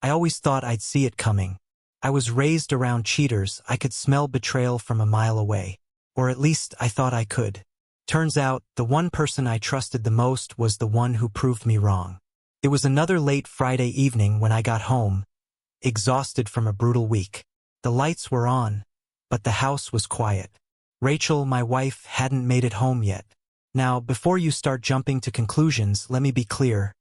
I always thought I'd see it coming. I was raised around cheaters. I could smell betrayal from a mile away. Or at least I thought I could. Turns out, the one person I trusted the most was the one who proved me wrong. It was another late Friday evening when I got home, exhausted from a brutal week. The lights were on, but the house was quiet. Rachel, my wife, hadn't made it home yet. Now, before you start jumping to conclusions, let me be clear.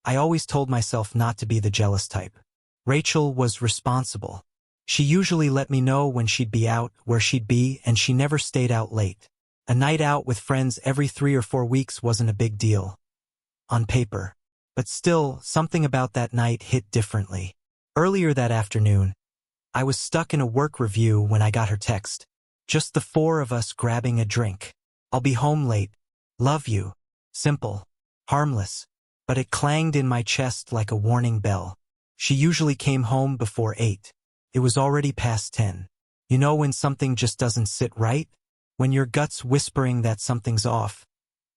I always told myself not to be the jealous type. Rachel was responsible. She usually let me know when she'd be out, where she'd be, and she never stayed out late. A night out with friends every 3 or 4 weeks wasn't a big deal. On paper. But still, something about that night hit differently. Earlier that afternoon, I was stuck in a work review when I got her text. Just the 4 of us grabbing a drink. I'll be home late. Love you. Simple. Harmless. But it clanged in my chest like a warning bell. She usually came home before 8. It was already past 10. You know when something just doesn't sit right? When your gut's whispering that something's off,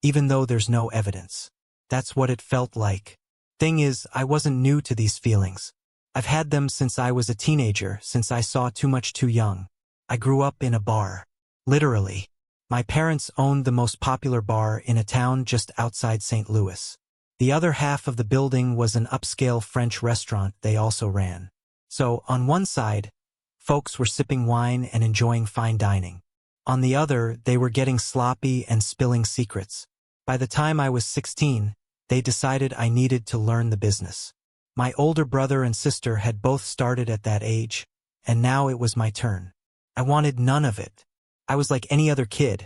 even though there's no evidence. That's what it felt like. Thing is, I wasn't new to these feelings. I've had them since I was a teenager, since I saw Too Much Too Young. I grew up in a bar. Literally. My parents owned the most popular bar in a town just outside St. Louis. The other half of the building was an upscale French restaurant they also ran. So, on one side, folks were sipping wine and enjoying fine dining. On the other, they were getting sloppy and spilling secrets. By the time I was 16, they decided I needed to learn the business. My older brother and sister had both started at that age, and now it was my turn. I wanted none of it. I was like any other kid.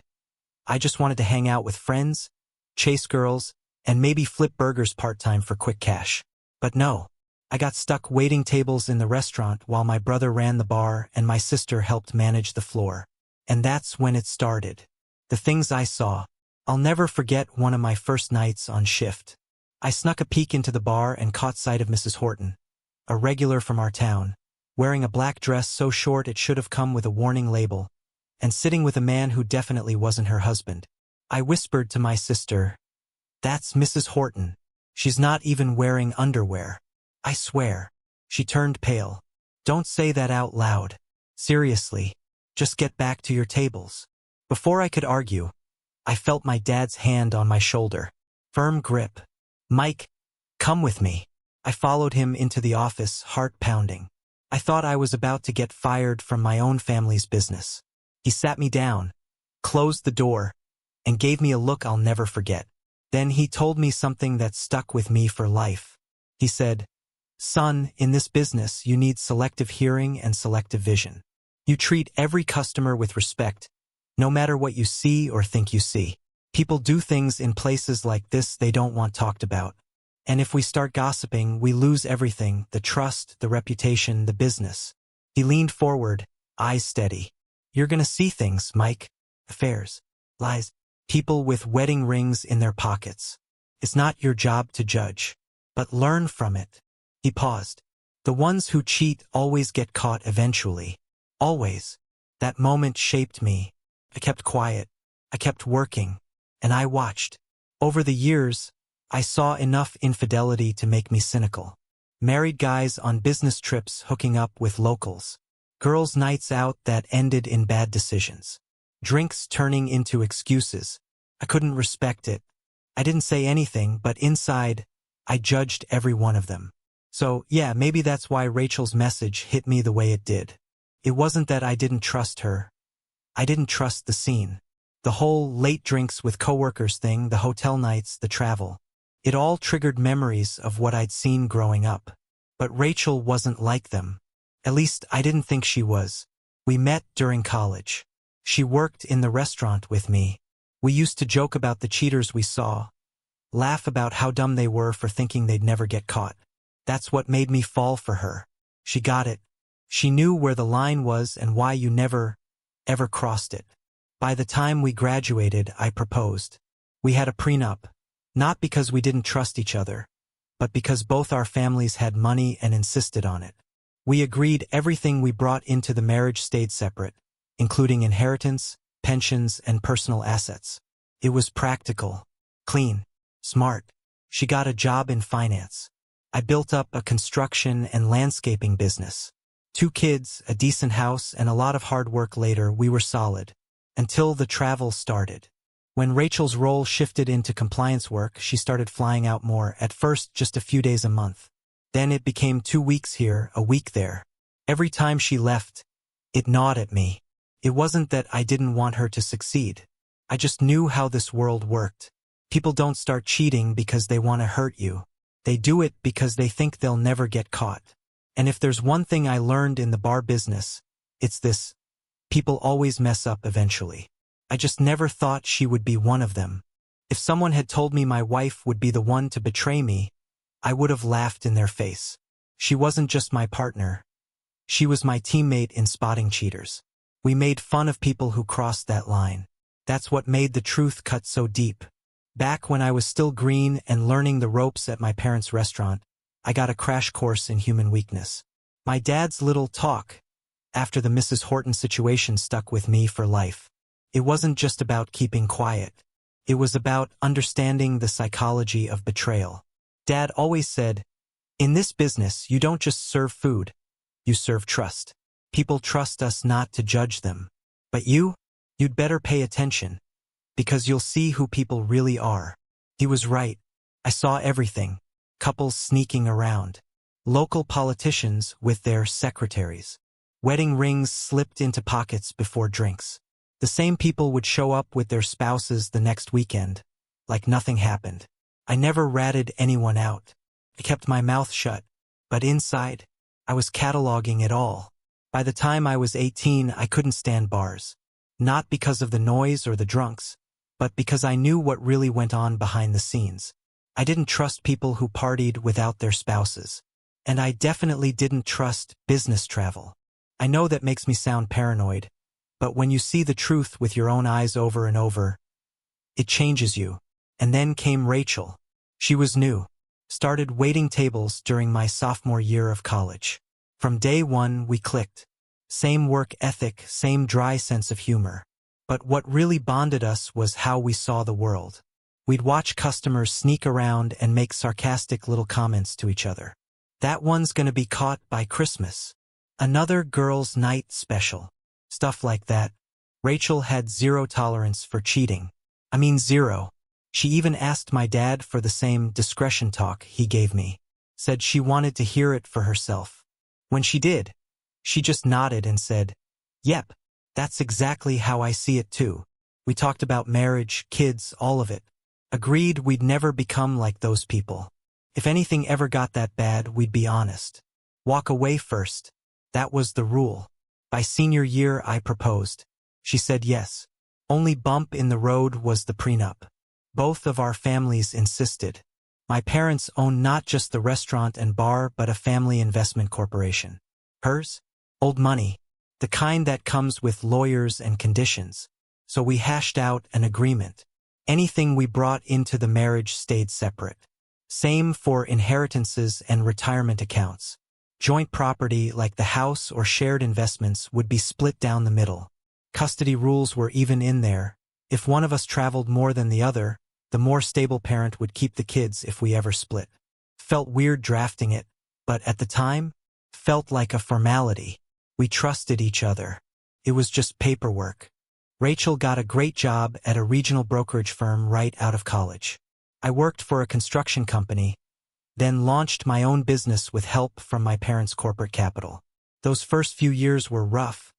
I just wanted to hang out with friends, chase girls, and maybe flip burgers part-time for quick cash. But no. I got stuck waiting tables in the restaurant while my brother ran the bar and my sister helped manage the floor. And that's when it started. The things I saw. I'll never forget one of my first nights on shift. I snuck a peek into the bar and caught sight of Mrs. Horton, a regular from our town, wearing a black dress so short it should have come with a warning label, and sitting with a man who definitely wasn't her husband. I whispered to my sister, "That's Mrs. Horton. She's not even wearing underwear." I swear. She turned pale. "Don't say that out loud. Seriously. Just get back to your tables." Before I could argue, I felt my dad's hand on my shoulder. Firm grip. "Mike, come with me." I followed him into the office, heart pounding. I thought I was about to get fired from my own family's business. He sat me down, closed the door, and gave me a look I'll never forget. Then he told me something that stuck with me for life. He said, "Son, in this business, you need selective hearing and selective vision. You treat every customer with respect, no matter what you see or think you see. People do things in places like this they don't want talked about. And if we start gossiping, we lose everything, the trust, the reputation, the business." He leaned forward, eyes steady. "You're gonna see things, Mike. Affairs. Lies. People with wedding rings in their pockets. It's not your job to judge. But learn from it." He paused. "The ones who cheat always get caught eventually. Always." That moment shaped me. I kept quiet. I kept working. And I watched. Over the years, I saw enough infidelity to make me cynical. Married guys on business trips hooking up with locals. Girls' nights out that ended in bad decisions. Drinks turning into excuses. I couldn't respect it. I didn't say anything, but inside, I judged every one of them. So, yeah, maybe that's why Rachel's message hit me the way it did. It wasn't that I didn't trust her. I didn't trust the scene. The whole late drinks with coworkers thing, the hotel nights, the travel. It all triggered memories of what I'd seen growing up. But Rachel wasn't like them. At least, I didn't think she was. We met during college. She worked in the restaurant with me. We used to joke about the cheaters we saw, laugh about how dumb they were for thinking they'd never get caught. That's what made me fall for her. She got it. She knew where the line was and why you never, ever crossed it. By the time we graduated, I proposed. We had a prenup, not because we didn't trust each other, but because both our families had money and insisted on it. We agreed everything we brought into the marriage stayed separate, including inheritance, pensions, and personal assets. It was practical, clean, smart. She got a job in finance. I built up a construction and landscaping business. 2 kids, a decent house, and a lot of hard work later, we were solid. Until the travel started. When Rachel's role shifted into compliance work, she started flying out more, at first just a few days a month. Then it became 2 weeks here, a week there. Every time she left, it gnawed at me. It wasn't that I didn't want her to succeed. I just knew how this world worked. People don't start cheating because they want to hurt you. They do it because they think they'll never get caught. And if there's one thing I learned in the bar business, it's this: people always mess up eventually. I just never thought she would be one of them. If someone had told me my wife would be the one to betray me, I would have laughed in their face. She wasn't just my partner. She was my teammate in spotting cheaters. We made fun of people who crossed that line. That's what made the truth cut so deep. Back when I was still green and learning the ropes at my parents' restaurant, I got a crash course in human weakness. My dad's little talk after the Mrs. Horton situation stuck with me for life. It wasn't just about keeping quiet. It was about understanding the psychology of betrayal. Dad always said, "In this business, you don't just serve food, you serve trust. People trust us not to judge them. But you'd better pay attention, because you'll see who people really are." He was right. I saw everything. Couples sneaking around. Local politicians with their secretaries. Wedding rings slipped into pockets before drinks. The same people would show up with their spouses the next weekend, like nothing happened. I never ratted anyone out. I kept my mouth shut, but inside, I was cataloging it all. By the time I was 18, I couldn't stand bars. Not because of the noise or the drunks, but because I knew what really went on behind the scenes. I didn't trust people who partied without their spouses. And I definitely didn't trust business travel. I know that makes me sound paranoid, but when you see the truth with your own eyes over and over, it changes you. And then came Rachel. She was new. Started waiting tables during my sophomore year of college. From day one, we clicked. Same work ethic, same dry sense of humor. But what really bonded us was how we saw the world. We'd watch customers sneak around and make sarcastic little comments to each other. "That one's gonna be caught by Christmas. Another girls' night special." Stuff like that. Rachel had zero tolerance for cheating. I mean, zero. She even asked my dad for the same discretion talk he gave me. Said she wanted to hear it for herself. When she did, she just nodded and said, "Yep, that's exactly how I see it too." We talked about marriage, kids, all of it. Agreed we'd never become like those people. If anything ever got that bad, we'd be honest. Walk away first. That was the rule. By senior year, I proposed. She said yes. Only bump in the road was the prenup. Both of our families insisted. My parents owned not just the restaurant and bar, but a family investment corporation. Hers? Old money. The kind that comes with lawyers and conditions. So we hashed out an agreement. Anything we brought into the marriage stayed separate. Same for inheritances and retirement accounts. Joint property like the house or shared investments would be split down the middle. Custody rules were even in there. If one of us traveled more than the other, the more stable parent would keep the kids if we ever split. Felt weird drafting it, but at the time, felt like a formality. We trusted each other. It was just paperwork. Rachel got a great job at a regional brokerage firm right out of college. I worked for a construction company, then launched my own business with help from my parents' corporate capital. Those first few years were rough,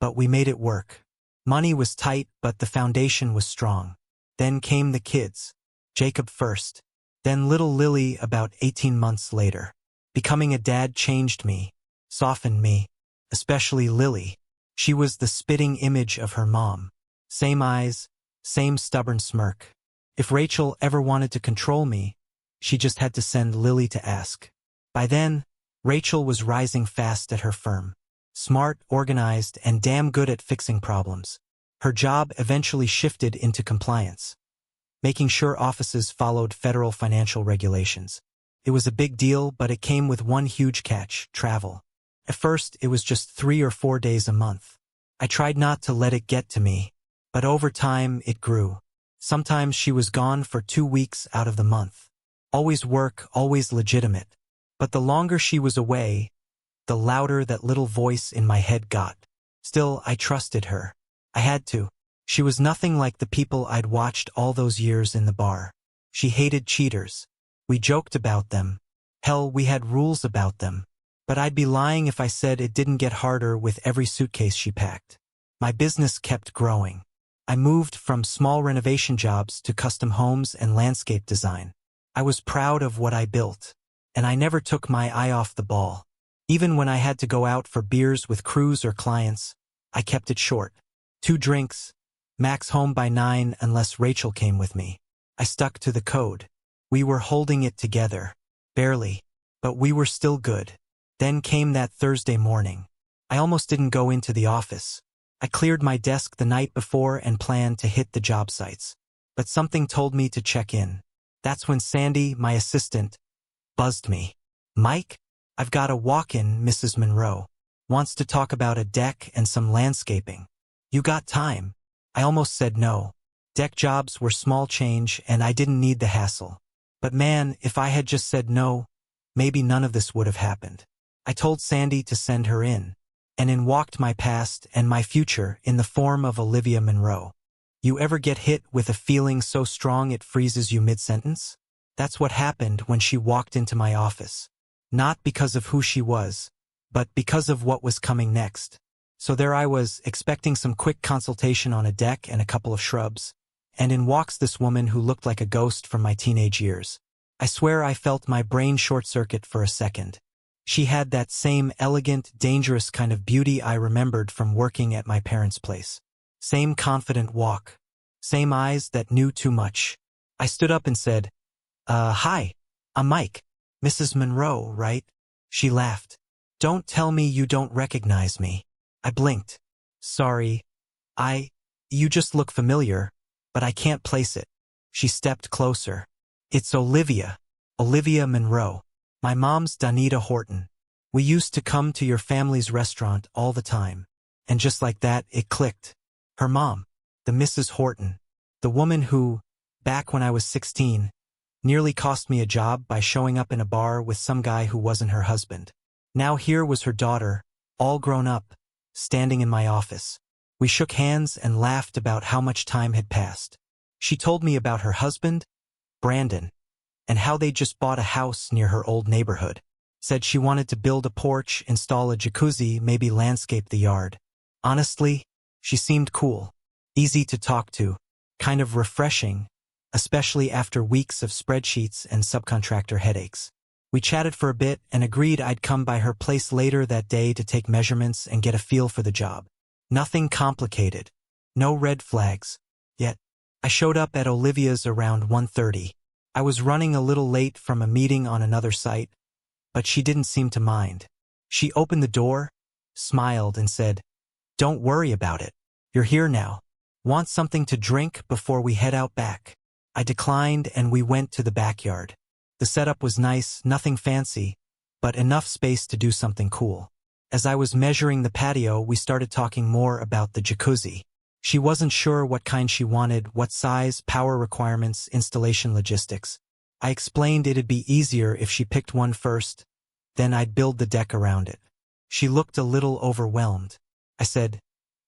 but we made it work. Money was tight, but the foundation was strong. Then came the kids. Jacob first, then little Lily about 18 months later. Becoming a dad changed me, softened me, especially Lily. She was the spitting image of her mom. Same eyes, same stubborn smirk. If Rachel ever wanted to control me, she just had to send Lily to ask. By then, Rachel was rising fast at her firm. Smart, organized, and damn good at fixing problems. Her job eventually shifted into compliance, making sure offices followed federal financial regulations. It was a big deal, but it came with one huge catch: travel. At first, it was just 3 or 4 days a month. I tried not to let it get to me, but over time, it grew. Sometimes she was gone for 2 weeks out of the month. Always work, always legitimate. But the longer she was away, the louder that little voice in my head got. Still, I trusted her. I had to. She was nothing like the people I'd watched all those years in the bar. She hated cheaters. We joked about them. Hell, we had rules about them. But I'd be lying if I said it didn't get harder with every suitcase she packed. My business kept growing. I moved from small renovation jobs to custom homes and landscape design. I was proud of what I built, and I never took my eye off the ball. Even when I had to go out for beers with crews or clients, I kept it short. 2 drinks, max home by 9 unless Rachel came with me. I stuck to the code. We were holding it together. Barely. But we were still good. Then came that Thursday morning. I almost didn't go into the office. I cleared my desk the night before and planned to hit the job sites. But something told me to check in. That's when Sandy, my assistant, buzzed me. "Mike, I've got a walk-in, Mrs. Monroe. Wants to talk about a deck and some landscaping. You got time?" I almost said no. Deck jobs were small change and I didn't need the hassle. But man, if I had just said no, maybe none of this would have happened. I told Sandy to send her in. And in walked my past and my future in the form of Olivia Monroe. You ever get hit with a feeling so strong it freezes you mid-sentence? That's what happened when she walked into my office. Not because of who she was, but because of what was coming next. So there I was, expecting some quick consultation on a deck and a couple of shrubs, and in walks this woman who looked like a ghost from my teenage years. I swear I felt my brain short-circuit for a second. She had that same elegant, dangerous kind of beauty I remembered from working at my parents' place. Same confident walk. Same eyes that knew too much. I stood up and said, "Hi, I'm Mike. Mrs. Monroe, right?" She laughed. "Don't tell me you don't recognize me." I blinked. "Sorry. You just look familiar, but I can't place it." She stepped closer. "It's Olivia. Olivia Monroe. My mom's Donita Horton. We used to come to your family's restaurant all the time." And just like that, it clicked. Her mom, the Mrs. Horton, the woman who, back when I was 16, nearly cost me a job by showing up in a bar with some guy who wasn't her husband. Now here was her daughter, all grown up, standing in my office. We shook hands and laughed about how much time had passed. She told me about her husband, Brandon, and how they just bought a house near her old neighborhood. Said she wanted to build a porch, install a jacuzzi, maybe landscape the yard. Honestly, she seemed cool, easy to talk to, kind of refreshing, especially after weeks of spreadsheets and subcontractor headaches. We chatted for a bit and agreed I'd come by her place later that day to take measurements and get a feel for the job. Nothing complicated. No red flags. Yet, I showed up at Olivia's around 1:30. I was running a little late from a meeting on another site, but she didn't seem to mind. She opened the door, smiled, and said, "Don't worry about it. You're here now. Want something to drink before we head out back?" I declined and we went to the backyard. The setup was nice, nothing fancy, but enough space to do something cool. As I was measuring the patio, we started talking more about the jacuzzi. She wasn't sure what kind she wanted, what size, power requirements, installation logistics. I explained it'd be easier if she picked one first, then I'd build the deck around it. She looked a little overwhelmed. I said,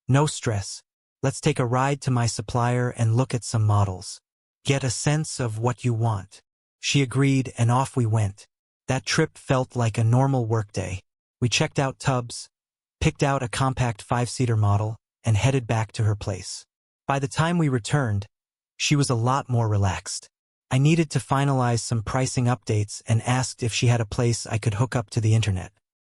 "No stress. Let's take a ride to my supplier and look at some models. Get a sense of what you want." She agreed and off we went. That trip felt like a normal workday. We checked out tubs, picked out a compact 5-seater model, and headed back to her place. By the time we returned, she was a lot more relaxed. I needed to finalize some pricing updates and asked if she had a place I could hook up to the internet.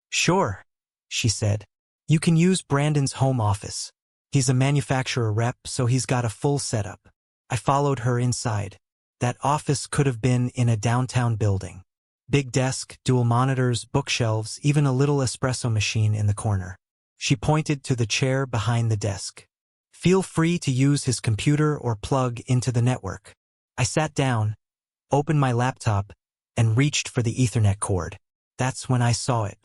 "Sure," she said. "You can use Brandon's home office. He's a manufacturer rep, so he's got a full setup." I followed her inside. That office could have been in a downtown building. Big desk, dual monitors, bookshelves, even a little espresso machine in the corner. She pointed to the chair behind the desk. "Feel free to use his computer or plug into the network." I sat down, opened my laptop, and reached for the Ethernet cord. That's when I saw it.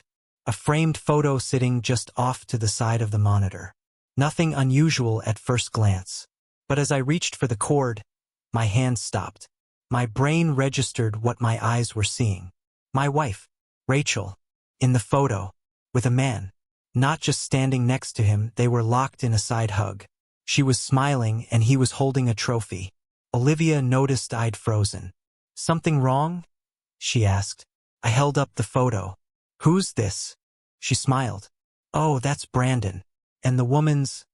A framed photo sitting just off to the side of the monitor. Nothing unusual at first glance. But as I reached for the cord, my hand stopped. My brain registered what my eyes were seeing. My wife. Rachel. In the photo. With a man. Not just standing next to him, they were locked in a side hug. She was smiling and he was holding a trophy. Olivia noticed I'd frozen. Something wrong? She asked. I held up the photo. Who's this? She smiled. Oh, that's Brandon. And the woman's...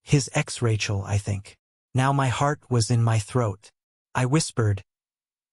his ex-Rachel, I think. Now my heart was in my throat. I whispered,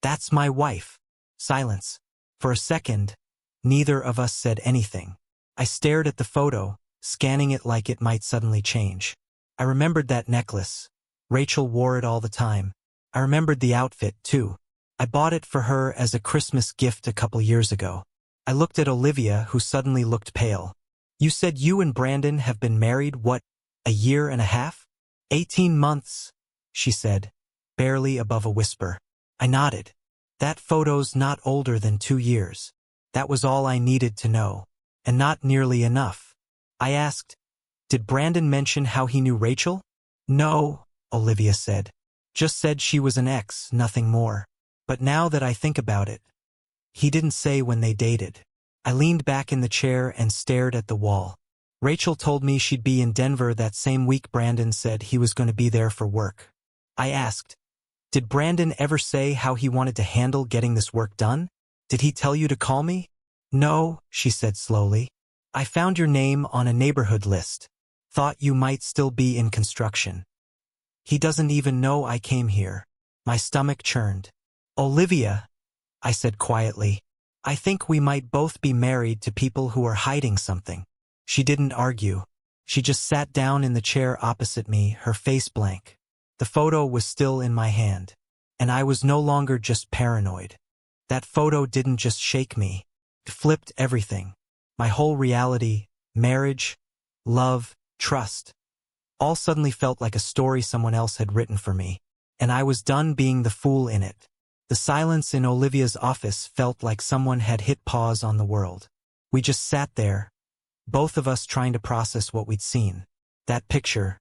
"That's my wife." Silence. For a second, neither of us said anything. I stared at the photo, scanning it like it might suddenly change. I remembered that necklace. Rachel wore it all the time. I remembered the outfit, too. I bought it for her as a Christmas gift a couple years ago. I looked at Olivia, who suddenly looked pale. You said you and Brandon have been married, what, a year and a half? 18 months, she said, barely above a whisper. I nodded. That photo's not older than 2 years. That was all I needed to know. And not nearly enough. I asked, did Brandon mention how he knew Rachel? No, Olivia said. Just said she was an ex, nothing more. But now that I think about it, he didn't say when they dated. I leaned back in the chair and stared at the wall. Rachel told me she'd be in Denver that same week Brandon said he was going to be there for work. I asked, did Brandon ever say how he wanted to handle getting this work done? Did he tell you to call me? No, she said slowly. I found your name on a neighborhood list. Thought you might still be in construction. He doesn't even know I came here. My stomach churned. Olivia, I said quietly, I think we might both be married to people who are hiding something. She didn't argue. She just sat down in the chair opposite me, her face blank. The photo was still in my hand. And I was no longer just paranoid. That photo didn't just shake me. It flipped everything. My whole reality, marriage, love, trust, all suddenly felt like a story someone else had written for me. And I was done being the fool in it. The silence in Olivia's office felt like someone had hit pause on the world. We just sat there, both of us trying to process what we'd seen. That picture.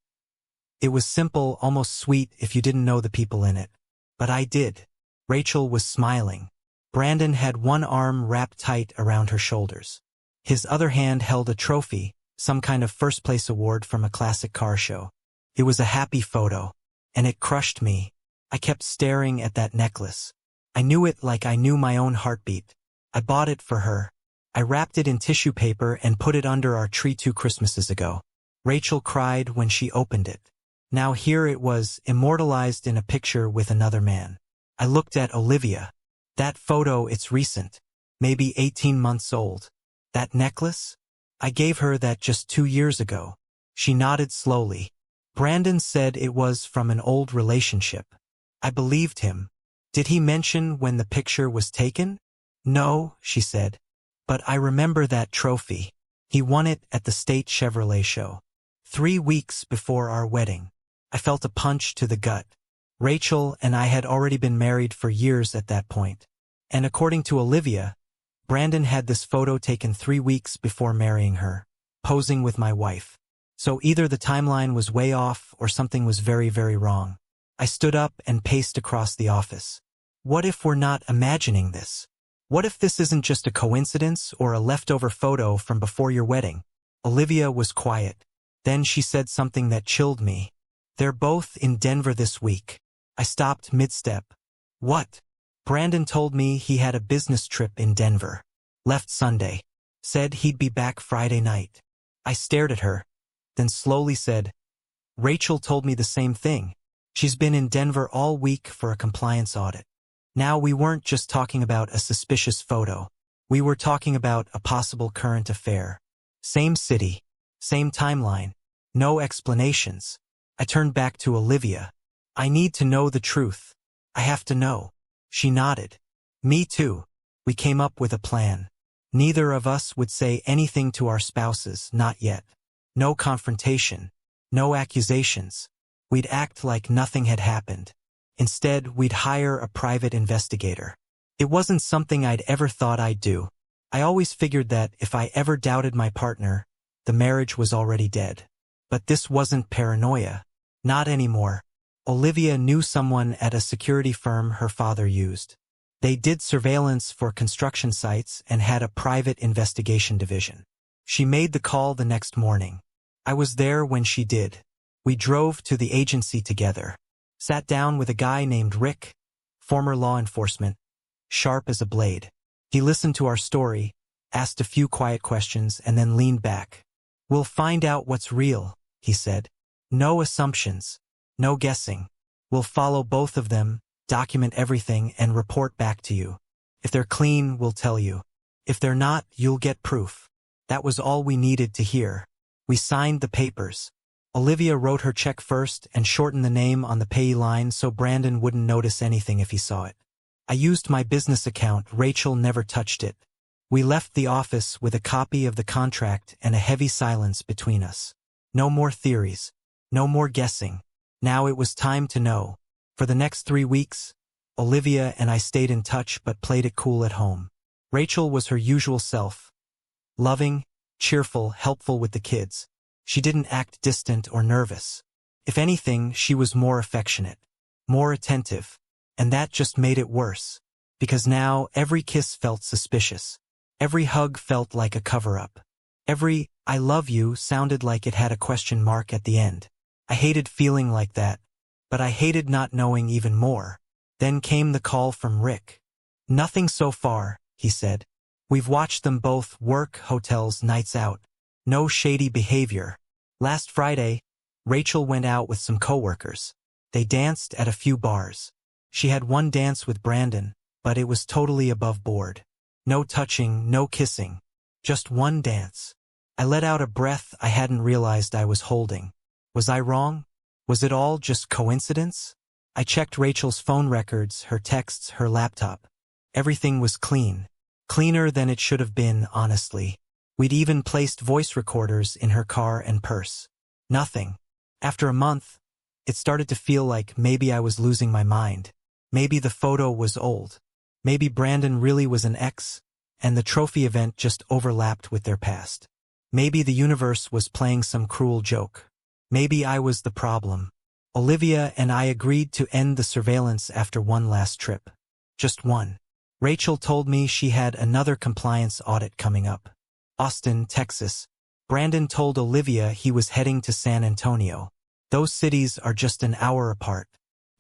It was simple, almost sweet if you didn't know the people in it. But I did. Rachel was smiling. Brandon had one arm wrapped tight around her shoulders. His other hand held a trophy, some kind of first-place award from a classic car show. It was a happy photo, and it crushed me. I kept staring at that necklace. I knew it like I knew my own heartbeat. I bought it for her. I wrapped it in tissue paper and put it under our tree 2 Christmases ago. Rachel cried when she opened it. Now here it was, immortalized in a picture with another man. I looked at Olivia. That photo, it's recent. Maybe 18 months old. That necklace? I gave her that just 2 years ago. She nodded slowly. Brandon said it was from an old relationship. I believed him. Did he mention when the picture was taken? No, she said. But I remember that trophy. He won it at the State Chevrolet show. 3 weeks before our wedding. I felt a punch to the gut. Rachel and I had already been married for years at that point. And according to Olivia, Brandon had this photo taken 3 weeks before marrying her, posing with my wife. So either the timeline was way off or something was very, very wrong. I stood up and paced across the office. What if we're not imagining this? What if this isn't just a coincidence or a leftover photo from before your wedding? Olivia was quiet. Then she said something that chilled me. They're both in Denver this week. I stopped mid-step. What? Brandon told me he had a business trip in Denver. Left Sunday. Said he'd be back Friday night. I stared at her, then slowly said, Rachel told me the same thing. She's been in Denver all week for a compliance audit. Now we weren't just talking about a suspicious photo. We were talking about a possible current affair. Same city. Same timeline. No explanations. I turned back to Olivia. I need to know the truth. I have to know. She nodded. Me too. We came up with a plan. Neither of us would say anything to our spouses, not yet. No confrontation. No accusations. We'd act like nothing had happened. Instead, we'd hire a private investigator. It wasn't something I'd ever thought I'd do. I always figured that if I ever doubted my partner, the marriage was already dead. But this wasn't paranoia. Not anymore. Olivia knew someone at a security firm her father used. They did surveillance for construction sites and had a private investigation division. She made the call the next morning. I was there when she did. We drove to the agency together. Sat down with a guy named Rick, former law enforcement, sharp as a blade. He listened to our story, asked a few quiet questions, and then leaned back. "We'll find out what's real," he said. "No assumptions. No guessing. We'll follow both of them, document everything, and report back to you. If they're clean, we'll tell you. If they're not, you'll get proof." That was all we needed to hear. We signed the papers. Olivia wrote her check first and shortened the name on the payee line so Brandon wouldn't notice anything if he saw it. I used my business account. Rachel never touched it. We left the office with a copy of the contract and a heavy silence between us. No more theories. No more guessing. Now it was time to know. For the next 3 weeks, Olivia and I stayed in touch but played it cool at home. Rachel was her usual self. Loving, cheerful, helpful with the kids. She didn't act distant or nervous. If anything, she was more affectionate, more attentive, and that just made it worse. Because now every kiss felt suspicious. Every hug felt like a cover-up. Every "I love you" sounded like it had a question mark at the end. I hated feeling like that, but I hated not knowing even more. Then came the call from Rick. "Nothing so far," he said. "We've watched them both work, hotels, nights out. No shady behavior. Last Friday, Rachel went out with some coworkers. They danced at a few bars. She had one dance with Brandon, but it was totally above board. No touching, no kissing. Just one dance." I let out a breath I hadn't realized I was holding. Was I wrong? Was it all just coincidence? I checked Rachel's phone records, her texts, her laptop. Everything was clean. Cleaner than it should have been, honestly. We'd even placed voice recorders in her car and purse. Nothing. After a month, it started to feel like maybe I was losing my mind. Maybe the photo was old. Maybe Brandon really was an ex, and the trophy event just overlapped with their past. Maybe the universe was playing some cruel joke. Maybe I was the problem. Olivia and I agreed to end the surveillance after one last trip. Just one. Rachel told me she had another compliance audit coming up. Austin, Texas. Brandon told Olivia he was heading to San Antonio. Those cities are just an hour apart.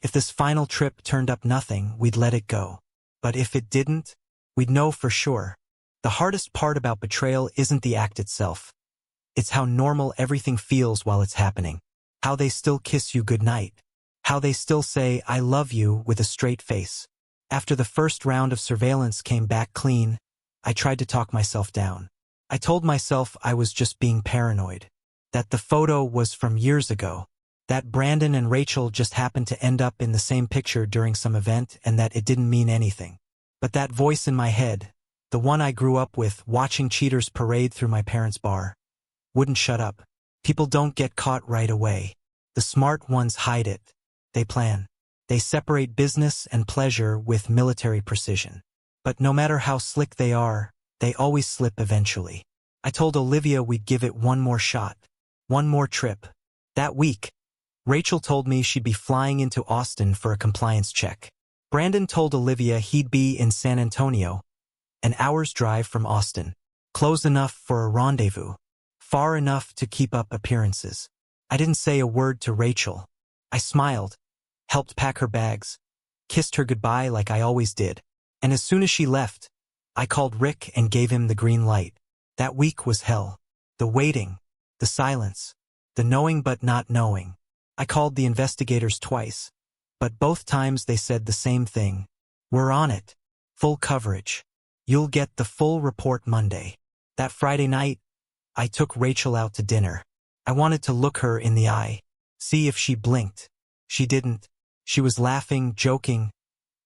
If this final trip turned up nothing, we'd let it go. But if it didn't, we'd know for sure. The hardest part about betrayal isn't the act itself. It's how normal everything feels while it's happening. How they still kiss you goodnight. How they still say, "I love you," with a straight face. After the first round of surveillance came back clean, I tried to talk myself down. I told myself I was just being paranoid. That the photo was from years ago. That Brandon and Rachel just happened to end up in the same picture during some event and that it didn't mean anything. But that voice in my head, the one I grew up with watching cheaters parade through my parents' bar, wouldn't shut up. People don't get caught right away. The smart ones hide it. They plan. They separate business and pleasure with military precision. But no matter how slick they are, they always slip eventually. I told Olivia we'd give it one more shot. One more trip. That week, Rachel told me she'd be flying into Austin for a compliance check. Brandon told Olivia he'd be in San Antonio, an hour's drive from Austin. Close enough for a rendezvous. Far enough to keep up appearances. I didn't say a word to Rachel. I smiled, helped pack her bags, kissed her goodbye like I always did. And as soon as she left, I called Rick and gave him the green light. That week was hell. The waiting, the silence, the knowing but not knowing. I called the investigators twice, but both times they said the same thing. "We're on it. Full coverage. You'll get the full report Monday." That Friday night, I took Rachel out to dinner. I wanted to look her in the eye, see if she blinked. She didn't. She was laughing, joking,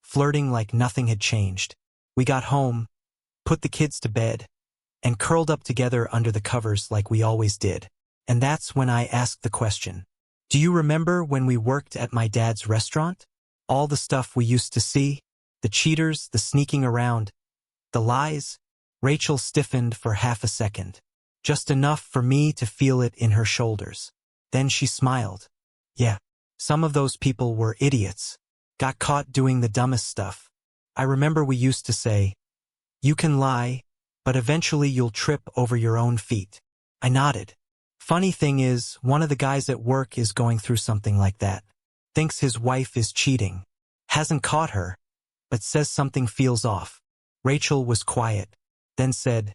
flirting like nothing had changed. We got home, put the kids to bed, and curled up together under the covers like we always did. And that's when I asked the question. "Do you remember when we worked at my dad's restaurant? All the stuff we used to see? The cheaters, the sneaking around, the lies?" Rachel stiffened for half a second. Just enough for me to feel it in her shoulders. Then she smiled. "Yeah, some of those people were idiots. Got caught doing the dumbest stuff. I remember we used to say, "You can lie, but eventually you'll trip over your own feet." I nodded. Funny thing is, one of the guys at work is going through something like that. Thinks his wife is cheating. Hasn't caught her, but says something feels off. Rachel was quiet, then said,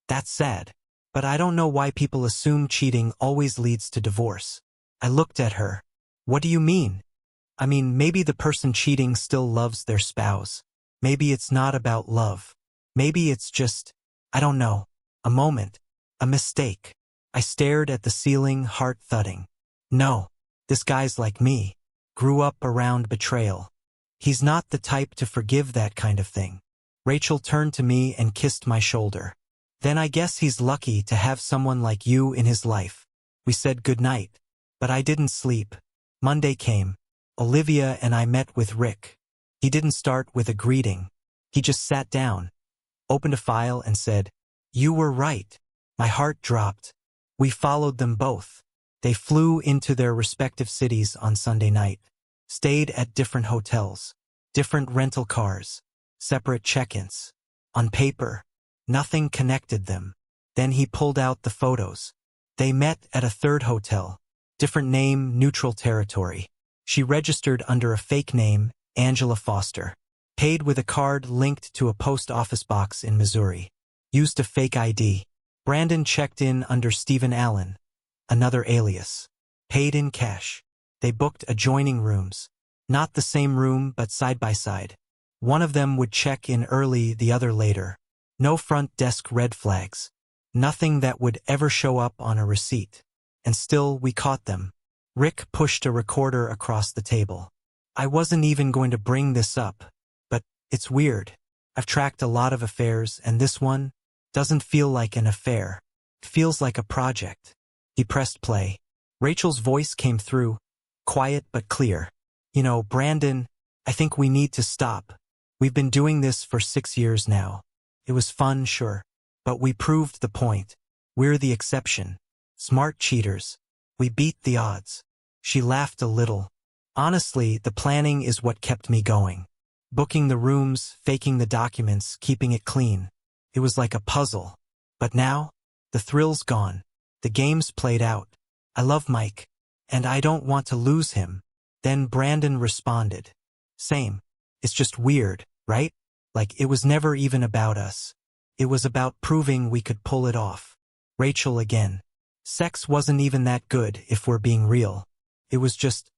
"That's sad. But I don't know why people assume cheating always leads to divorce." I looked at her. "What do you mean?" "I mean, maybe the person cheating still loves their spouse. Maybe it's not about love. Maybe it's just, I don't know, a moment, a mistake." I stared at the ceiling, heart thudding. No, this guy's like me. Grew up around betrayal. He's not the type to forgive that kind of thing. Rachel turned to me and kissed my shoulder. "Then I guess he's lucky to have someone like you in his life." We said goodnight. But I didn't sleep. Monday came. Olivia and I met with Rick. He didn't start with a greeting. He just sat down, opened a file and said, "You were right." My heart dropped. We followed them both. They flew into their respective cities on Sunday night, stayed at different hotels, different rental cars, separate check-ins. On paper, nothing connected them. Then he pulled out the photos. They met at a third hotel, different name, neutral territory. She registered under a fake name, Angela Foster. Paid with a card linked to a post office box in Missouri. Used a fake ID. Brandon checked in under Stephen Allen, another alias. Paid in cash. They booked adjoining rooms. Not the same room, but side by side. One of them would check in early, the other later. No front desk red flags. Nothing that would ever show up on a receipt. And still, we caught them. Rick pushed a recorder across the table. "I wasn't even going to bring this up, but it's weird. I've tracked a lot of affairs, and this one doesn't feel like an affair. It feels like a project." He pressed play. Rachel's voice came through, quiet but clear. "You know, Brandon, I think we need to stop. We've been doing this for 6 years now. It was fun, sure. But we proved the point. We're the exception. Smart cheaters. We beat the odds." She laughed a little. "Honestly, the planning is what kept me going. Booking the rooms, faking the documents, keeping it clean. It was like a puzzle. But now, the thrill's gone. The game's played out. I love Mike, and I don't want to lose him." Then Brandon responded. "Same. It's just weird, right? Like it was never even about us. It was about proving we could pull it off." Rachel again. "Sex wasn't even that good, if we're being real. It was just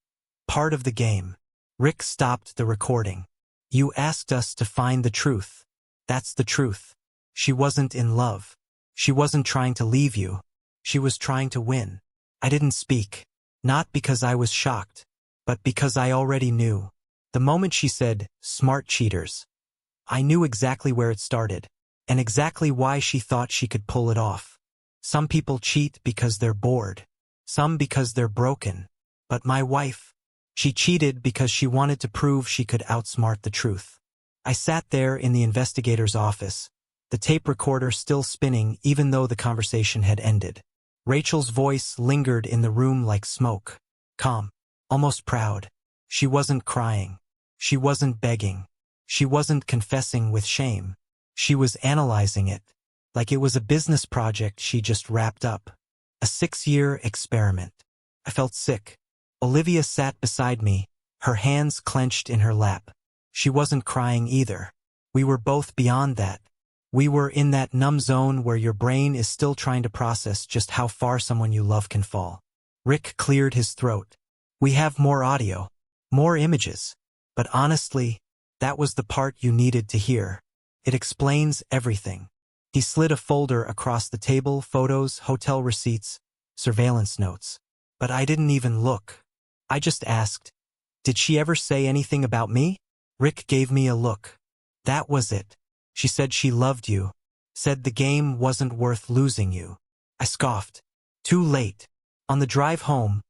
part of the game." Rick stopped the recording. "You asked us to find the truth. That's the truth. She wasn't in love. She wasn't trying to leave you. She was trying to win." I didn't speak. Not because I was shocked, but because I already knew. The moment she said, "smart cheaters," I knew exactly where it started, and exactly why she thought she could pull it off. Some people cheat because they're bored. Some because they're broken. But my wife, she cheated because she wanted to prove she could outsmart the truth. I sat there in the investigator's office, the tape recorder still spinning even though the conversation had ended. Rachel's voice lingered in the room like smoke. Calm, almost proud. She wasn't crying. She wasn't begging. She wasn't confessing with shame. She was analyzing it, like it was a business project she just wrapped up. A 6-year experiment. I felt sick. Olivia sat beside me, her hands clenched in her lap. She wasn't crying either. We were both beyond that. We were in that numb zone where your brain is still trying to process just how far someone you love can fall. Rick cleared his throat. "We have more audio, more images. But honestly, that was the part you needed to hear. It explains everything." He slid a folder across the table, photos, hotel receipts, surveillance notes. But I didn't even look. I just asked, "Did she ever say anything about me?" Rick gave me a look. "That was it. She said she loved you. Said the game wasn't worth losing you." I scoffed. Too late. On the drive home,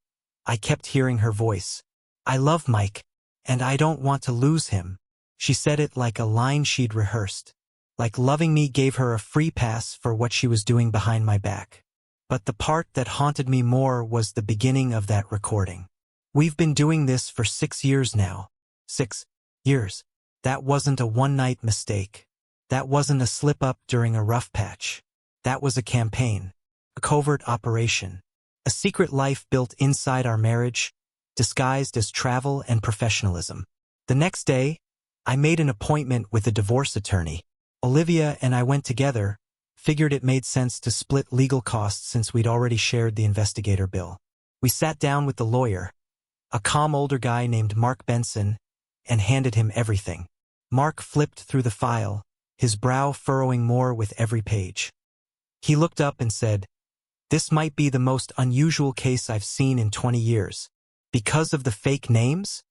I kept hearing her voice. "I love Mike, and I don't want to lose him." She said it like a line she'd rehearsed. Like loving me gave her a free pass for what she was doing behind my back. But the part that haunted me more was the beginning of that recording. "We've been doing this for 6 years now." 6 years. That wasn't a one-night mistake. That wasn't a slip-up during a rough patch. That was a campaign. A covert operation. A secret life built inside our marriage, disguised as travel and professionalism. The next day, I made an appointment with a divorce attorney. Olivia and I went together, figured it made sense to split legal costs since we'd already shared the investigator bill. We sat down with the lawyer, a calm older guy named Mark Benson, and handed him everything. Mark flipped through the file, his brow furrowing more with every page. He looked up and said, "This might be the most unusual case I've seen in 20 years. Because of the fake names?"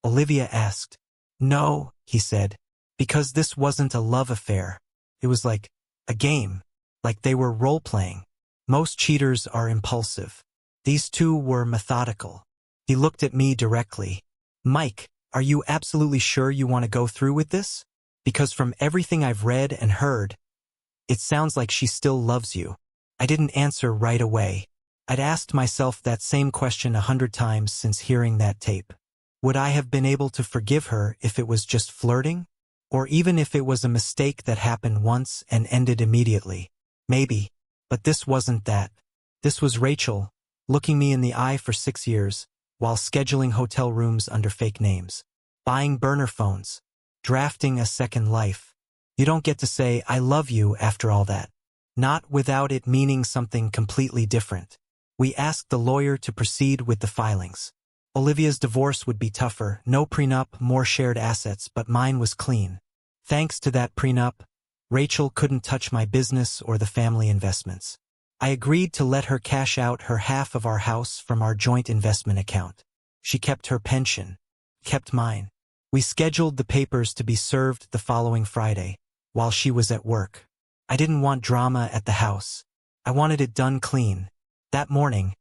Olivia asked. "No," he said, "because this wasn't a love affair. It was like a game, like they were role-playing. Most cheaters are impulsive. These two were methodical." He looked at me directly. "Mike, are you absolutely sure you want to go through with this? Because from everything I've read and heard, it sounds like she still loves you." I didn't answer right away. I'd asked myself that same question 100 times since hearing that tape. Would I have been able to forgive her if it was just flirting? Or even if it was a mistake that happened once and ended immediately? Maybe. But this wasn't that. This was Rachel, looking me in the eye for 6 years, while scheduling hotel rooms under fake names, buying burner phones, drafting a second life. You don't get to say, "I love you" after all that. Not without it meaning something completely different. We asked the lawyer to proceed with the filings. Olivia's divorce would be tougher, no prenup, more shared assets, but mine was clean. Thanks to that prenup, Rachel couldn't touch my business or the family investments. I agreed to let her cash out her half of our house from our joint investment account. She kept her pension, kept mine. We scheduled the papers to be served the following Friday, while she was at work. I didn't want drama at the house. I wanted it done clean. That morning,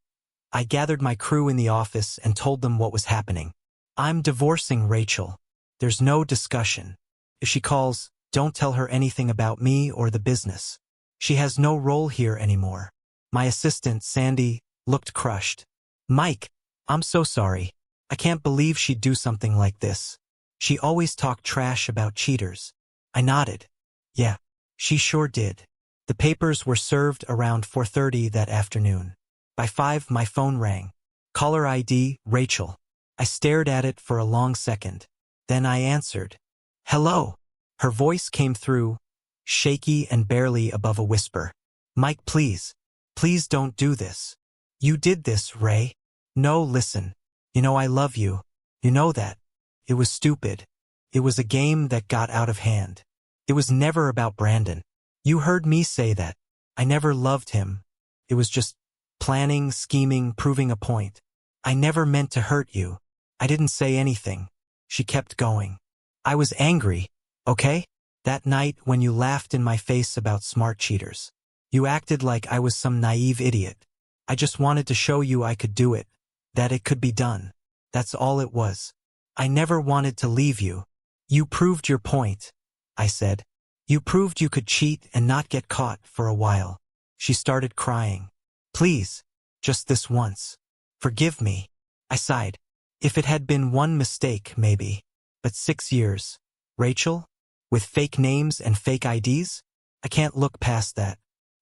I gathered my crew in the office and told them what was happening. "I'm divorcing Rachel. There's no discussion. If she calls, don't tell her anything about me or the business. She has no role here anymore." My assistant, Sandy, looked crushed. "Mike, I'm so sorry. I can't believe she'd do something like this. She always talked trash about cheaters." I nodded. "Yeah, she sure did." The papers were served around 4:30 that afternoon. By 5, my phone rang. Caller ID, Rachel. I stared at it for a long second. Then I answered. "Hello." Her voice came through, shaky and barely above a whisper. "Mike, please. Please don't do this. You did this, Ray." "No, listen. You know I love you. You know that. It was stupid. It was a game that got out of hand. It was never about Brandon. You heard me say that. I never loved him. It was just planning, scheming, proving a point. I never meant to hurt you. I didn't say anything." She kept going. "I was angry, okay? That night when you laughed in my face about smart cheaters. You acted like I was some naive idiot. I just wanted to show you I could do it, that it could be done. That's all it was. I never wanted to leave you. You proved your point," I said. "You proved you could cheat and not get caught for a while." She started crying. "Please, just this once. Forgive me." I sighed. If it had been one mistake, maybe. But 6 years. Rachel? With fake names and fake IDs? I can't look past that.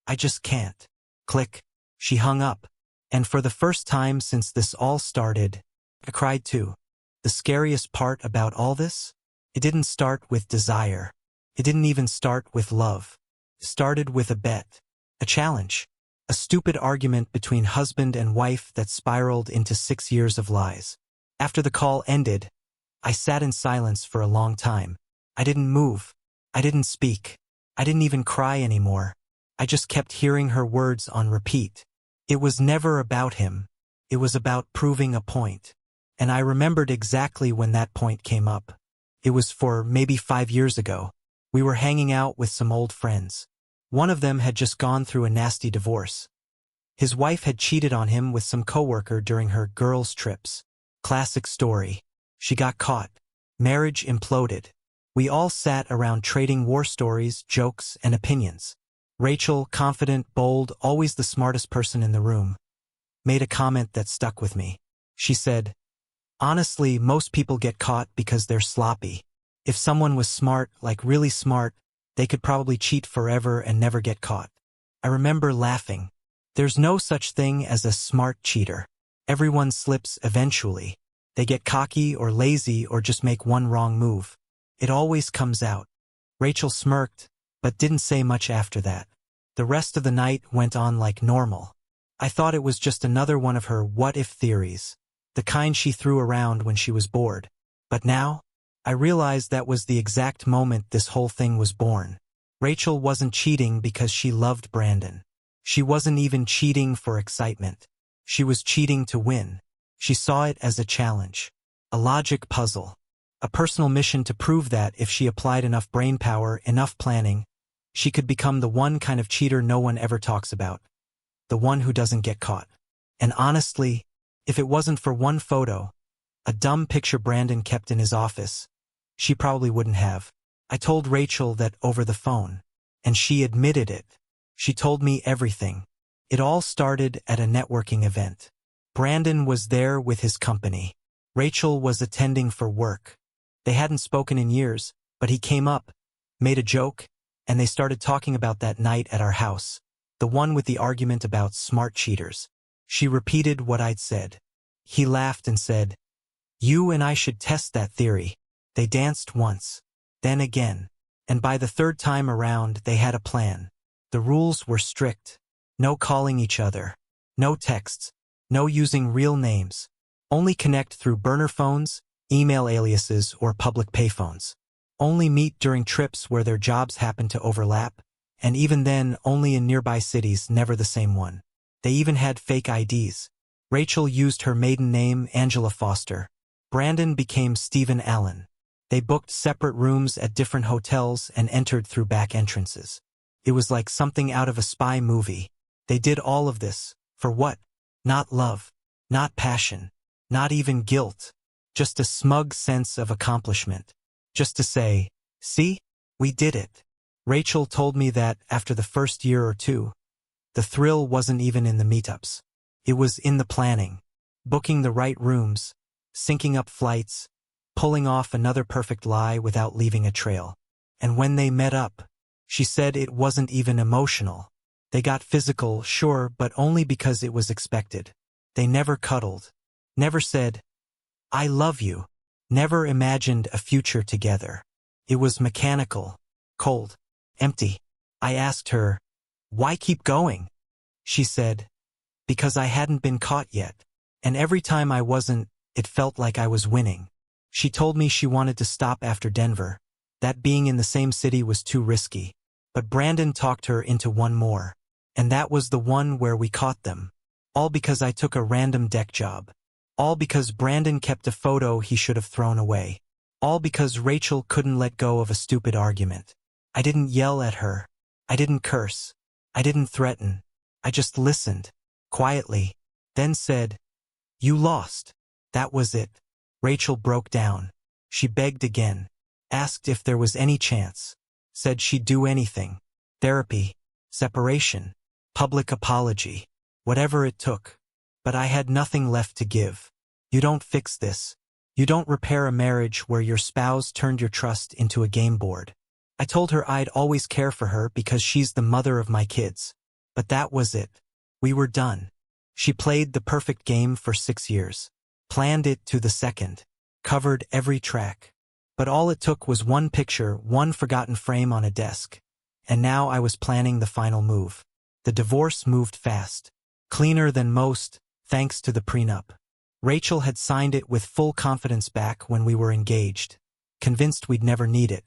I just can't. Click. She hung up. And for the first time since this all started, I cried too. The scariest part about all this? It didn't start with desire. It didn't even start with love. It started with a bet. A challenge. A stupid argument between husband and wife that spiraled into 6 years of lies. After the call ended, I sat in silence for a long time. I didn't move. I didn't speak. I didn't even cry anymore. I just kept hearing her words on repeat. It was never about him. It was about proving a point. And I remembered exactly when that point came up. It was for maybe 5 years ago. We were hanging out with some old friends. One of them had just gone through a nasty divorce. His wife had cheated on him with some coworker during her girls' trips. Classic story. She got caught. Marriage imploded. We all sat around trading war stories, jokes, and opinions. Rachel, confident, bold, always the smartest person in the room, made a comment that stuck with me. She said, "Honestly, most people get caught because they're sloppy. If someone was smart, like really smart, they could probably cheat forever and never get caught. I remember laughing. There's no such thing as a smart cheater. Everyone slips eventually. They get cocky or lazy or just make one wrong move. It always comes out. Rachel smirked, but didn't say much after that. The rest of the night went on like normal. I thought it was just another one of her what-if theories, the kind she threw around when she was bored. But now, I realized that was the exact moment this whole thing was born. Rachel wasn't cheating because she loved Brandon. She wasn't even cheating for excitement. She was cheating to win. She saw it as a challenge, a logic puzzle, a personal mission to prove that if she applied enough brainpower, enough planning, she could become the one kind of cheater no one ever talks about, the one who doesn't get caught. And honestly, if it wasn't for one photo, a dumb picture Brandon kept in his office, she probably wouldn't have. I told Rachel that over the phone, and she admitted it. She told me everything. It all started at a networking event. Brandon was there with his company. Rachel was attending for work. They hadn't spoken in years, but he came up, made a joke, and they started talking about that night at our house, the one with the argument about smart cheaters. She repeated what I'd said. He laughed and said, "You and I should test that theory." They danced once, then again, and by the third time around they had a plan. The rules were strict. No calling each other. No texts. No using real names. Only connect through burner phones, email aliases, or public payphones. Only meet during trips where their jobs happen to overlap, and even then only in nearby cities, never the same one. They even had fake IDs. Rachel used her maiden name, Angela Foster. Brandon became Stephen Allen. They booked separate rooms at different hotels and entered through back entrances. It was like something out of a spy movie. They did all of this, for what? Not love, not passion, not even guilt, just a smug sense of accomplishment. Just to say, "See? We did it." Rachel told me that after the first year or two, the thrill wasn't even in the meetups. It was in the planning, booking the right rooms, syncing up flights, pulling off another perfect lie without leaving a trail. And when they met up, she said it wasn't even emotional. They got physical, sure, but only because it was expected. They never cuddled, never said, "I love you," never imagined a future together. It was mechanical, cold, empty. I asked her, "Why keep going?" She said, "Because I hadn't been caught yet. And every time I wasn't, it felt like I was winning." She told me she wanted to stop after Denver, that being in the same city was too risky. But Brandon talked her into one more. And that was the one where we caught them. All because I took a random deck job. All because Brandon kept a photo he should have thrown away. All because Rachel couldn't let go of a stupid argument. I didn't yell at her. I didn't curse. I didn't threaten. I just listened, quietly, then said, "You lost." That was it. Rachel broke down. She begged again. Asked if there was any chance. Said she'd do anything. Therapy. Separation. Public apology. Whatever it took. But I had nothing left to give. You don't fix this. You don't repair a marriage where your spouse turned your trust into a game board. I told her I'd always care for her because she's the mother of my kids. But that was it. We were done. She played the perfect game for 6 years. Planned it to the second. Covered every track. But all it took was one picture, one forgotten frame on a desk. And now I was planning the final move. The divorce moved fast. Cleaner than most, thanks to the prenup. Rachel had signed it with full confidence back when we were engaged. Convinced we'd never need it.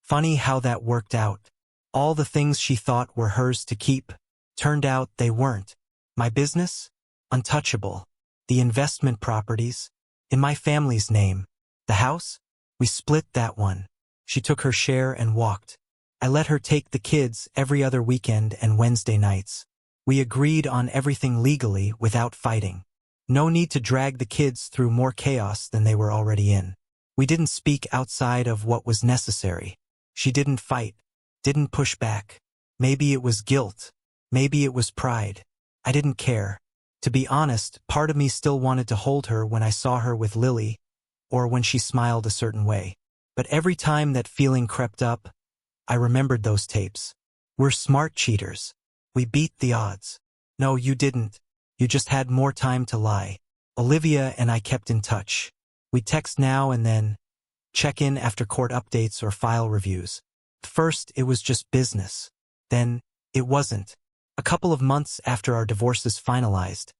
Funny how that worked out. All the things she thought were hers to keep, turned out they weren't. My business? Untouchable. The investment properties? In my family's name. The house? We split that one. She took her share and walked. I let her take the kids every other weekend and Wednesday nights. We agreed on everything legally without fighting. No need to drag the kids through more chaos than they were already in. We didn't speak outside of what was necessary. She didn't fight, didn't push back. Maybe it was guilt. Maybe it was pride. I didn't care. To be honest, part of me still wanted to hold her when I saw her with Lily, or when she smiled a certain way. But every time that feeling crept up, I remembered those tapes. We're smart cheaters. We beat the odds. No, you didn't. You just had more time to lie. Olivia and I kept in touch. We text now and then, check in after court updates or file reviews. First, it was just business. Then, it wasn't. A couple of months after our divorces finalized,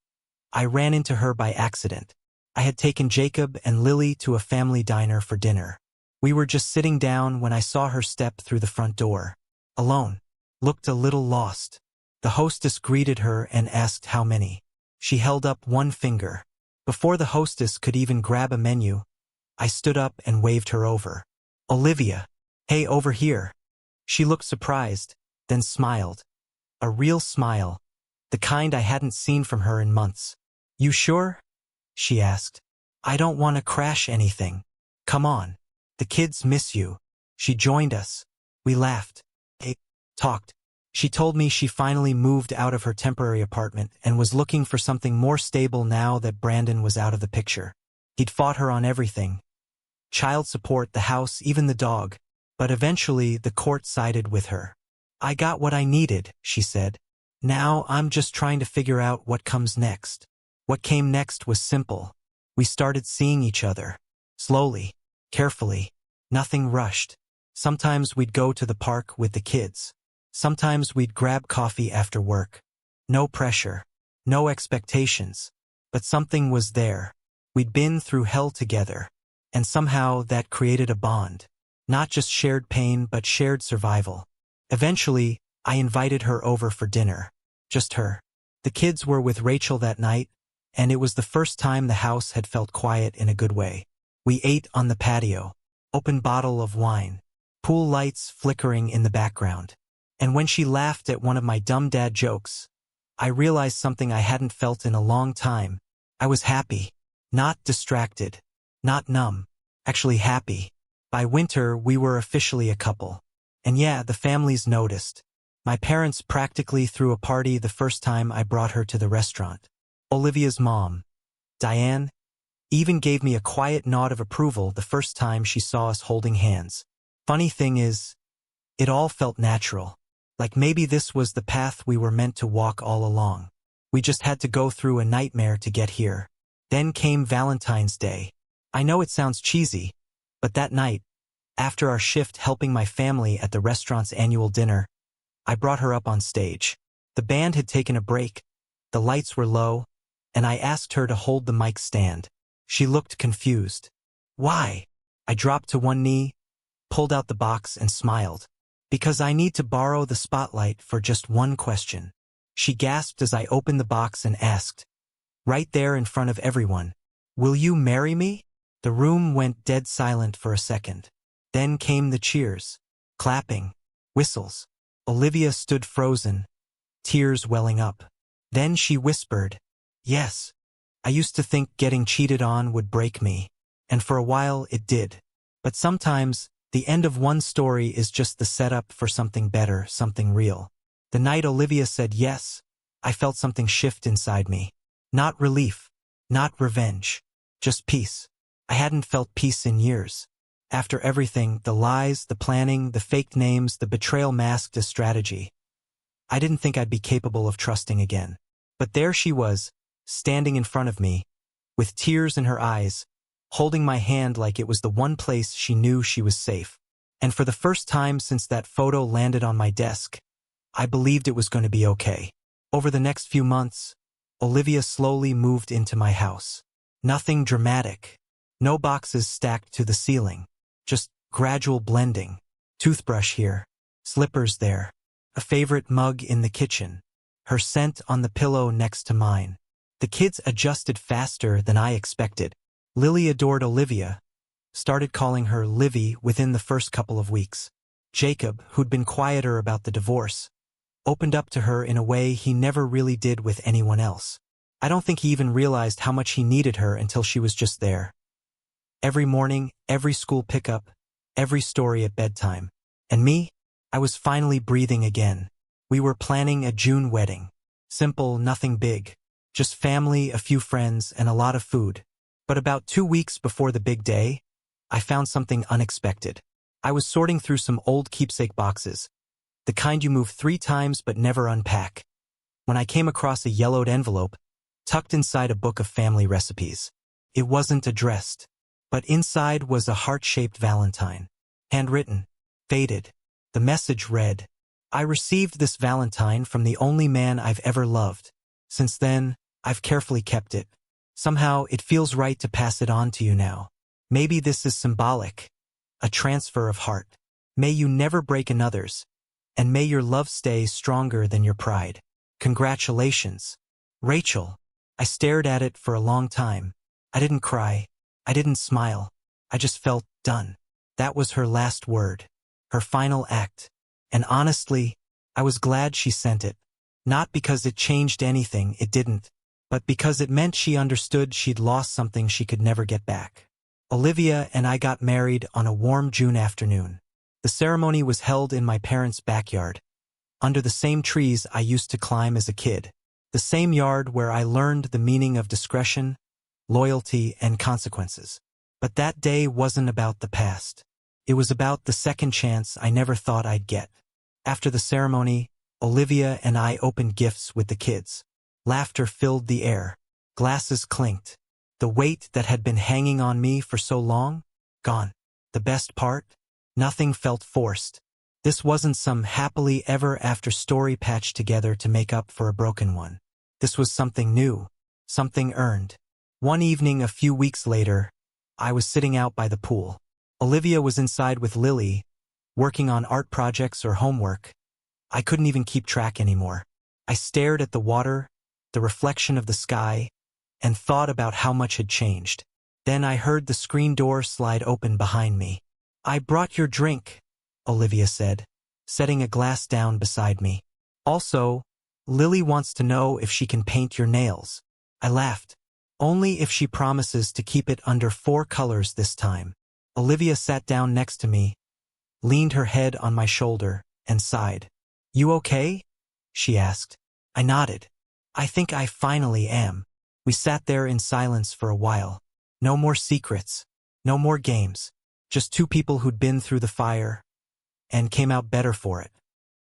I ran into her by accident. I had taken Jacob and Lily to a family diner for dinner. We were just sitting down when I saw her step through the front door. Alone. Looked a little lost. The hostess greeted her and asked how many. She held up one finger. Before the hostess could even grab a menu, I stood up and waved her over. Olivia. Hey, over here. She looked surprised, then smiled. A real smile. The kind I hadn't seen from her in months. You sure? She asked. I don't want to crash anything. Come on. The kids miss you. She joined us. We laughed. Talked. She told me she finally moved out of her temporary apartment and was looking for something more stable now that Brandon was out of the picture. He'd fought her on everything. Child support, the house, even the dog. But eventually the court sided with her. I got what I needed, she said. Now I'm just trying to figure out what comes next. What came next was simple. We started seeing each other. Slowly. Carefully. Nothing rushed. Sometimes we'd go to the park with the kids. Sometimes we'd grab coffee after work. No pressure. No expectations. But something was there. We'd been through hell together. And somehow that created a bond. Not just shared pain but shared survival. Eventually, I invited her over for dinner. Just her. The kids were with Rachel that night, and it was the first time the house had felt quiet in a good way. We ate on the patio. Open bottle of wine. Pool lights flickering in the background. And when she laughed at one of my dumb dad jokes, I realized something I hadn't felt in a long time. I was happy. Not distracted. Not numb. Actually happy. By winter, we were officially a couple. And yeah, the families noticed. My parents practically threw a party the first time I brought her to the restaurant. Olivia's mom, Diane, even gave me a quiet nod of approval the first time she saw us holding hands. Funny thing is, it all felt natural. Like maybe this was the path we were meant to walk all along. We just had to go through a nightmare to get here. Then came Valentine's Day. I know it sounds cheesy, but that night, after our shift helping my family at the restaurant's annual dinner, I brought her up on stage. The band had taken a break, the lights were low, and I asked her to hold the mic stand. She looked confused. Why? I dropped to one knee, pulled out the box and smiled. Because I need to borrow the spotlight for just one question. She gasped as I opened the box and asked, right there in front of everyone, will you marry me? The room went dead silent for a second. Then came the cheers, clapping, whistles. Olivia stood frozen, tears welling up. Then she whispered, yes. I used to think getting cheated on would break me, and for a while it did. But sometimes, the end of one story is just the setup for something better, something real. The night Olivia said yes, I felt something shift inside me. Not relief, not revenge, just peace. I hadn't felt peace in years. After everything, the lies, the planning, the fake names, the betrayal masked as strategy, I didn't think I'd be capable of trusting again. But there she was, standing in front of me, with tears in her eyes, holding my hand like it was the one place she knew she was safe. And for the first time since that photo landed on my desk, I believed it was going to be okay. Over the next few months, Olivia slowly moved into my house. Nothing dramatic. No boxes stacked to the ceiling. Just gradual blending. Toothbrush here. Slippers there. A favorite mug in the kitchen. Her scent on the pillow next to mine. The kids adjusted faster than I expected. Lily adored Olivia, started calling her Livy within the first couple of weeks. Jacob, who'd been quieter about the divorce, opened up to her in a way he never really did with anyone else. I don't think he even realized how much he needed her until she was just there. Every morning, every school pickup, every story at bedtime. And me? I was finally breathing again. We were planning a June wedding. Simple, nothing big. Just family, a few friends, and a lot of food. But about 2 weeks before the big day, I found something unexpected. I was sorting through some old keepsake boxes, the kind you move 3 times but never unpack, when I came across a yellowed envelope tucked inside a book of family recipes. It wasn't addressed, but inside was a heart-shaped valentine, handwritten, faded. The message read, "I received this valentine from the only man I've ever loved. Since then, I've carefully kept it. Somehow, it feels right to pass it on to you now. Maybe this is symbolic, a transfer of heart. May you never break another's, and may your love stay stronger than your pride. Congratulations, Rachel." I stared at it for a long time. I didn't cry. I didn't smile. I just felt done. That was her last word, her final act. And honestly, I was glad she sent it. Not because it changed anything, it didn't, but because it meant she understood she'd lost something she could never get back. Olivia and I got married on a warm June afternoon. The ceremony was held in my parents' backyard, under the same trees I used to climb as a kid. The same yard where I learned the meaning of discretion, loyalty, and consequences. But that day wasn't about the past. It was about the second chance I never thought I'd get. After the ceremony, Olivia and I opened gifts with the kids. Laughter filled the air. Glasses clinked. The weight that had been hanging on me for so long? Gone. The best part? Nothing felt forced. This wasn't some happily ever after story patched together to make up for a broken one. This was something new, something earned. One evening a few weeks later, I was sitting out by the pool. Olivia was inside with Lily, working on art projects or homework. I couldn't even keep track anymore. I stared at the water, the reflection of the sky, and thought about how much had changed. Then I heard the screen door slide open behind me. "I brought your drink," Olivia said, setting a glass down beside me. "Also, Lily wants to know if she can paint your nails." I laughed. "Only if she promises to keep it under 4 colors this time." Olivia sat down next to me, leaned her head on my shoulder, and sighed. "You okay?" she asked. I nodded. "I think I finally am." We sat there in silence for a while. No more secrets, no more games, just 2 people who'd been through the fire and came out better for it.